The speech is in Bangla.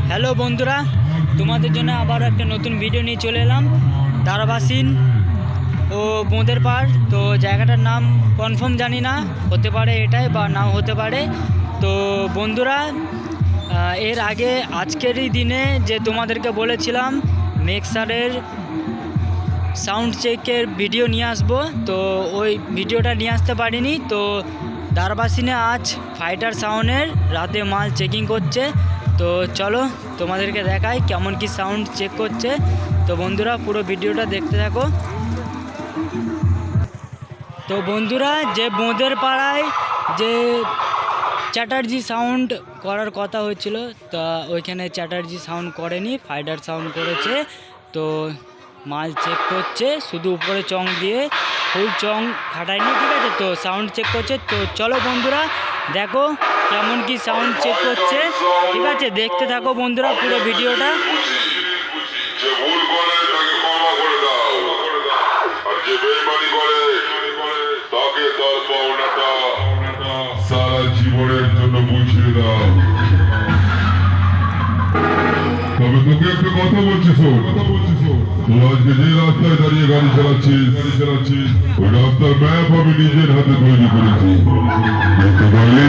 হ্যালো বন্ধুরা, তোমাদের জন্য আবার একটা নতুন ভিডিও নিয়ে চলে এলাম। দারাবাসিন ও বোঁদের পাড়। তো জায়গাটার নাম কনফার্ম জানি না, হতে পারে এটাই বা নাও হতে পারে। তো বন্ধুরা, এর আগে আজকেরই দিনে যে তোমাদেরকে বলেছিলাম মিক্সারের সাউন্ড চেকের ভিডিও নিয়ে আসবো, তো ওই ভিডিওটা নিয়ে আসতে পারিনি। তো দারাবাসিনে আজ ফাইটার সাউন্ডের রাতে মাল চেকিং করছে। তো চলো তোমাদেরকে দেখাই কেমন কি সাউন্ড চেক করছে। তো বন্ধুরা পুরো ভিডিওটা দেখতে থাকো। তো বন্ধুরা, যে বোঁদের পাড়ায় যে চ্যাটার্জি সাউন্ড করার কথা হয়েছিল, তা ওইখানে চ্যাটার্জি সাউন্ড করেনি, ফাইটার সাউন্ড করেছে। তো মাল চেক করছে, শুধু উপরে চং দিয়ে, ফুল চং খাটায়নি, ঠিক আছে। তো সাউন্ড চেক করছে। তো চলো বন্ধুরা দেখো কেমন কি সাউন্ড চেক করছে, ঠিক আছে। দেখতে থাকো বন্ধুরা পুরো ভিডিওটা। সারা জীবনের জন্য বুঝিয়ে দাও। তবে তোকে একটা কথা বলছি, তো আজকে যে রাস্তায় দাঁড়িয়ে গাড়ি চালাচ্ছিস ওই রাস্তার ম্যাপ আমি নিজের হাতে তৈরি করেছি, বুঝতে পারলি?